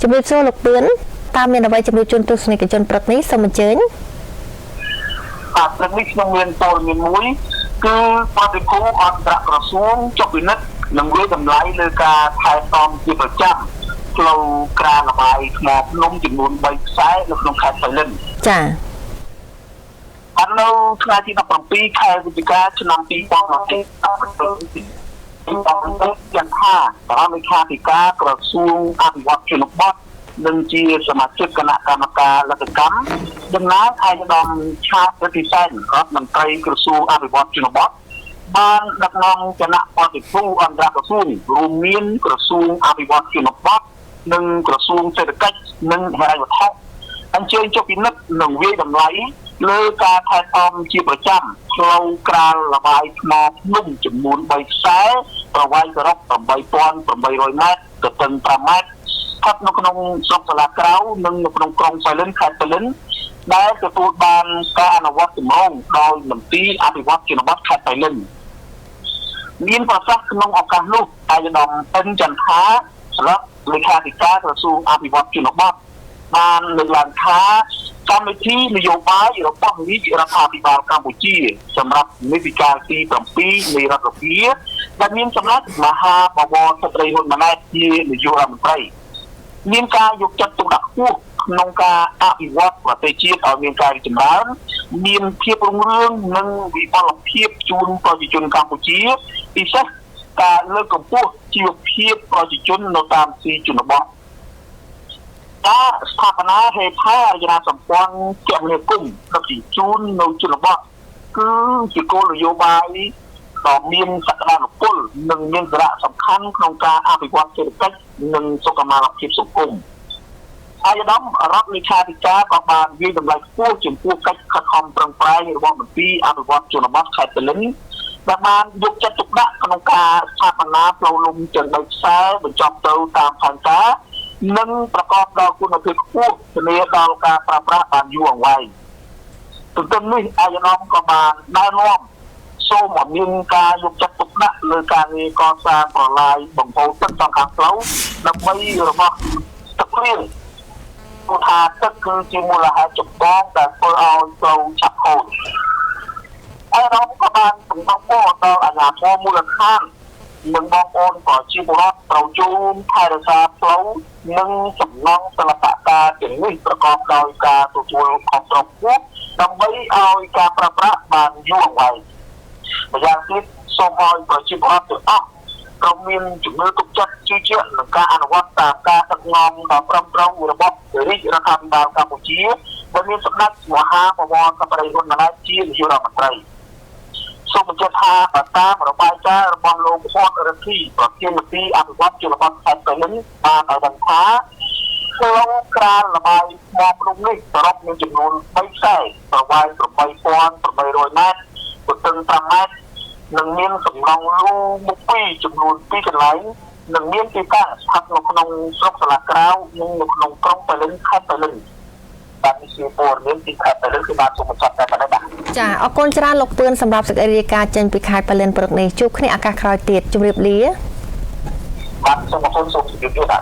ជំរាបសួរលោកពឿនតាមមានអ្វីជំរាបជូនទស្សនិកជនព្រឹកនេះសូមអញ្ជើញព្រឹកនេះខ្ញុំមានព័ត៌មានមួយគឺបាតុភូអន្តរក្រសួងចុះពិនិត្យនិងវិតម្លៃលើការថែទាំជាប្រចាំផ្លូវក្រានរបាយថ្មភ្នំចំនួន3ខ្សែនៅក្នុងខេត្តបៃលិនចា៎អត់នៅថ្ងៃទី17ខែវិច្ឆិកាឆ្នាំ2020យ៉ាងថាបរិខាធិការក្រសួងអភិវឌ្ឍជនបទនិងជាសមាជិកគណៈកម្មការលទ្ធកម្មតំណាងឯកឧត្តមឆាតវិទ្យាសែនរដ្ឋមន្ត្រីក្រសួងអភិវឌ្ឍជនបទបានដឹកនាំគណៈបដិភូអន្តរក្រសួងរួមមានក្រសួងអភិវឌ្ឍជនបទនិងក្រសួងសេដ្ឋកិច្ចនិងហិរញ្ញវត្ថុអញ្ជើញចុះពិនិត្យនិងវិតម្លៃលើការថែទាំជាប្រចាំផ្លូវក្រាលរបាយថ្មភ្នំចំនួន3ខ្សែប្រវែងសរុប 8,800 ម៉ែត្រទៅ5ម៉ែត្រស្ថិតនៅក្នុងស្រុកសាឡាក្រៅនិងនៅក្នុងក្រុងបៃលិនខេត្តបៃលិនដែលទទួលបានការអនុវត្តជំរងដោយមន្ទីរអភិវឌ្ឍជនបទខេត្តបៃលិនមានប្រសាសន៍ក្នុងឱកាសនោះឯកឧត្តមអិនចន្ទថារដ្ឋលេខាធិការក្រសួងអភិវឌ្ឍជនបទបានលើកឡើងថាកម្មវិធីនយោបាយរបស់រាជរដ្ឋាភិបាលកម្ពុជាសម្រាប់នីតិកាលទី7នៃរដ្ឋាភិបាលដែលមានសម្រាប់មហាបវរស្ត្រីហ៊ុនម៉ាណែតជានាយករដ្ឋមន្ត្រីមានការយកចិត្តទុកដាក់ខ្ពស់ក្នុងការអភិវឌ្ឍប្រទេសជាតិឲ្យមានការរីកចម្រើនមានភាពរុងរឿងនិងវិបលភាពជូនប្រជាជនកម្ពុជាពិសេសការលើកកម្ពស់ជីវភាពប្រជាជននៅតាមទីជនបទការស្ថាបនាហេដ្ឋារចនាសម្ព័ន្ធគមនាគមន៍ដឹកជញ្ជូននៅជនបទគឺជាគោលនយោបាយដ៏មានសក្តានុពលនិងមានសារៈសំខាន់ក្នុងការអភិវឌ្ឍសេដ្ឋកិច្ចនិងសុខុមាលភាពសង្គមឯកឧត្តមរដ្ឋលេខាធិការក៏បានវិតម្លៃខ្ពស់ចំពោះកិច្ចខិតខំប្រឹងប្រែងរបស់មន្ទីរអភិវឌ្ឍជនបទខេត្តបៃលិនដែលបានយកចិត្តទុកដាក់ក្នុងការស្ថាបនាផ្លូវលំទាំង3ខ្សែបញ្ចប់ទៅតាមផែនការនិងប្រកបដោយគុណភាពខ្ពស់ធានាដល់ការប្រើប្រាស់បានយូរអង្វែងទន្ទឹមនេះឯកឧត្តមក៏បានណែនាំសូមឲ្យមានការយកចិត្តទុកដាក់លើការងារកសាងប្រឡាយបំផុសទឹកតាមខាងផ្លូវដើម្បីរបស់ទឹកភ្លៀងព្រោះថាទឹកគឺជាមូលហេតុចម្បងដែលធ្វើឲ្យផ្លូវឆាប់ខូចឯកឧត្តមក៏បានសម្ដៅដល់អាជ្ញាធរមូលដ្ឋាននិងបងប្អូនប្រជាពលរដ្ឋត្រូវចូលថែរក្សាផ្លូវនិងសំណង់សិល្បកម្មទាំងនេះប្រកបដោយការទទួលខុសត្រូវខ្ពស់ដើម្បីឲ្យការប្រើប្រាស់បានយូរអង្វែងម្យ៉ាងទៀតសូមឲ្យប្រជាពលរដ្ឋទាំងអស់ត្រូវមានជំនឿទុកចិត្តជឿជាក់នឹងការអនុវត្តតាមការដឹកនាំដ៏ត្រឹមត្រូវរបស់រាជរដ្ឋាភិបាលកម្ពុជាដែលមានសម្ដេចមហាបវរស្ត្រីហ៊ុនម៉ាណែតជានាយករដ្ឋមន្ត្រីសូមបញ្ជាក់ថាតាមរបាយការណ៍របស់លោកផតរទ្ធីប្រធានមន្ត្រីអភិវឌ្ឍជនបទខេត្តបៃលិនបានឲ្យដឹងថាផ្លូវក្រាលរបាយថ្មភ្នំនេះសរុបមានចំនួន3ខ្សែប្រវែង 8,800 ម៉ែត្រទទឹង5ម៉ែត្រនិងមានសំណង់លូមុខ2ចំនួន2កន្លែងនិងមានទីតាំងស្ថិតនៅក្នុងស្រុកសាឡាក្រៅនិងនៅក្នុងក្រុងបៃលិនខេត្តបៃលិនបាទនេះជាព័ត៌មានពីខេត្តបៃលិនគឺបានសូមបញ្ចប់តែប៉ុណ្ណេះបាទចាអរគុណច្រើនលោកពឿនសម្រាប់សេចក្តីរាយការណ៍ចេញពីខេត្តបៃលិនព្រឹកនេះជួបគ្នាឱកាសក្រោយទៀតជម្រាបលាបាទសូមអរគុណសូមជម្រាបលាបាទ